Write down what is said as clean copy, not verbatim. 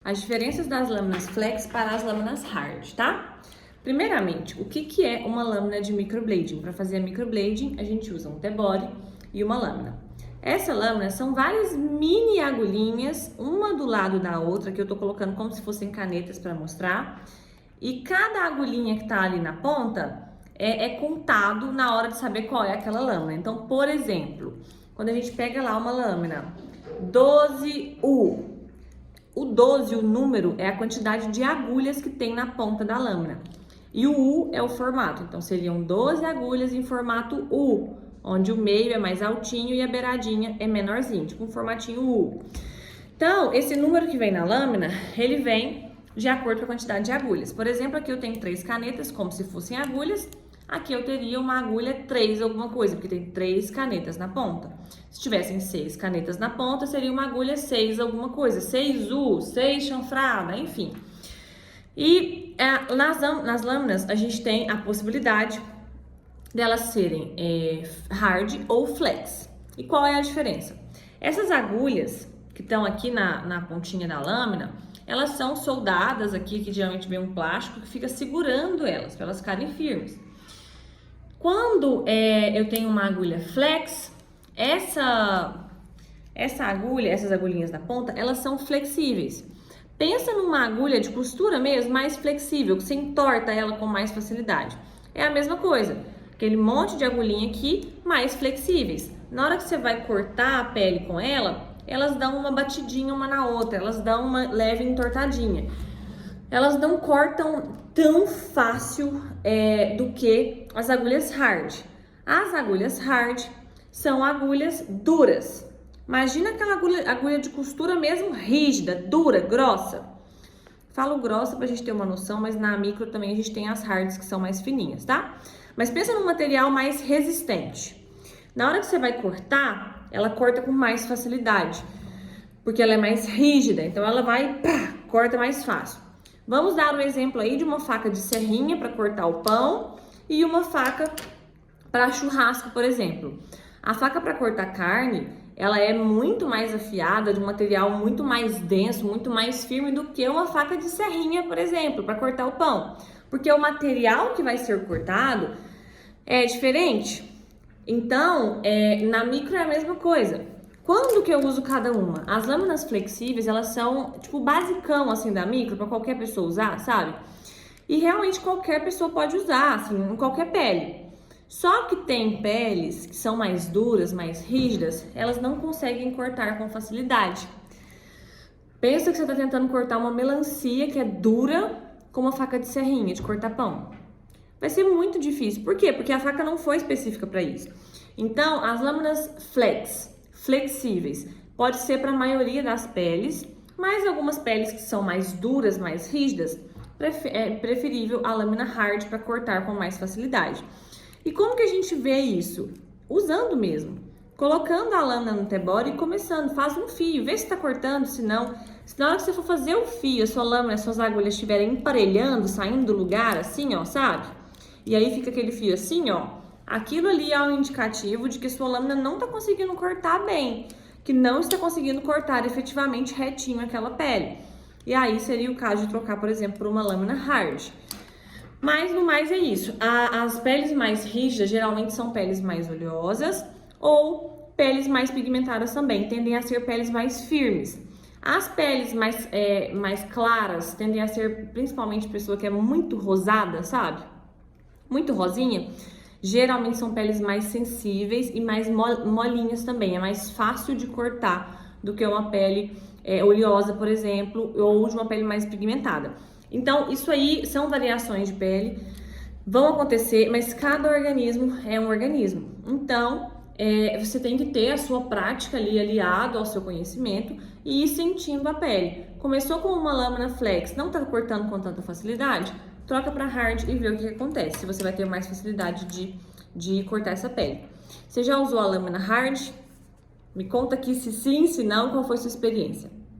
as diferenças das lâminas flex para as lâminas hard, tá? Primeiramente, o que é uma lâmina de microblading? Para fazer a microblading, a gente usa um T-body e uma lâmina. Essa lâmina são várias mini agulhinhas, uma do lado da outra, que eu tô colocando como se fossem canetas para mostrar. E cada agulhinha que tá ali na ponta é contado na hora de saber qual é aquela lâmina. Então, por exemplo, quando a gente pega lá uma lâmina 12U, o 12, o número, é a quantidade de agulhas que tem na ponta da lâmina. E o U é o formato, então seriam 12 agulhas em formato U, onde o meio é mais altinho e a beiradinha é menorzinho, tipo um formatinho U. Então, esse número que vem na lâmina, ele vem de acordo com a quantidade de agulhas. Por exemplo, aqui eu tenho 3 canetas, como se fossem agulhas. Aqui eu teria uma agulha 3 alguma coisa, porque tem 3 canetas na ponta. Se tivessem 6 canetas na ponta, seria uma agulha 6 alguma coisa, 6U, 6 chanfrada, enfim. E nas lâminas a gente tem a possibilidade delas serem hard ou flex. E qual é a diferença? Essas agulhas que estão aqui na pontinha da lâmina, elas são soldadas aqui, que geralmente vem um plástico que fica segurando elas, para elas ficarem firmes. Quando eu tenho uma agulha flex, essas agulhinhas da ponta, elas são flexíveis. Pensa numa agulha de costura mesmo, mais flexível, que você entorta ela com mais facilidade. É a mesma coisa, aquele monte de agulhinha aqui, mais flexíveis. Na hora que você vai cortar a pele com ela, elas dão uma batidinha uma na outra, elas dão uma leve entortadinha. Elas não cortam tão fácil do que as agulhas hard. As agulhas hard são agulhas duras. Imagina aquela agulha de costura mesmo rígida, dura, grossa. Falo grossa pra gente ter uma noção, mas na micro também a gente tem as hards que são mais fininhas, tá? Mas pensa num material mais resistente. Na hora que você vai cortar, ela corta com mais facilidade, porque ela é mais rígida, então ela vai, corta mais fácil. Vamos dar um exemplo aí de uma faca de serrinha para cortar o pão e uma faca para churrasco, por exemplo. A faca para cortar carne, ela é muito mais afiada, de um material muito mais denso, muito mais firme do que uma faca de serrinha, por exemplo, para cortar o pão. Porque o material que vai ser cortado é diferente. Então, na micro é a mesma coisa. Quando que eu uso cada uma? As lâminas flexíveis, elas são tipo basicão assim da micro, para qualquer pessoa usar, sabe? E realmente qualquer pessoa pode usar, assim, em qualquer pele. Só que tem peles que são mais duras, mais rígidas, elas não conseguem cortar com facilidade. Pensa que você está tentando cortar uma melancia que é dura com uma faca de serrinha, de cortar pão. Vai ser muito difícil. Por quê? Porque a faca não foi específica para isso. Então, as lâminas flexíveis, pode ser para a maioria das peles, mas algumas peles que são mais duras, mais rígidas, é preferível a lâmina hard para cortar com mais facilidade. E como que a gente vê isso? Usando mesmo. Colocando a lâmina no T-body e começando, faz um fio, vê se está cortando, se na hora que você for fazer o fio, a sua lâmina, as suas agulhas estiverem emparelhando, saindo do lugar, assim, ó, sabe? E aí fica aquele fio assim, ó. Aquilo ali é um indicativo de que sua lâmina não está conseguindo cortar bem, que não está conseguindo cortar efetivamente retinho aquela pele. E aí seria o caso de trocar, por exemplo, por uma lâmina hard. Mas no mais é isso. As peles mais rígidas geralmente são peles mais oleosas ou peles mais pigmentadas também, tendem a ser peles mais firmes. As peles mais claras tendem a ser principalmente pessoa que é muito rosada, sabe? Muito rosinha. Geralmente são peles mais sensíveis e mais molinhas também. É mais fácil de cortar do que uma pele oleosa, por exemplo, ou de uma pele mais pigmentada. Então, isso aí são variações de pele, vão acontecer, mas cada organismo é um organismo. Então, você tem que ter a sua prática ali aliado ao seu conhecimento e ir sentindo a pele. Começou com uma lâmina flex, não tá cortando com tanta facilidade? Troca para hard e vê o que acontece, se você vai ter mais facilidade de cortar essa pele. Você já usou a lâmina hard? Me conta aqui se sim, se não, qual foi a sua experiência.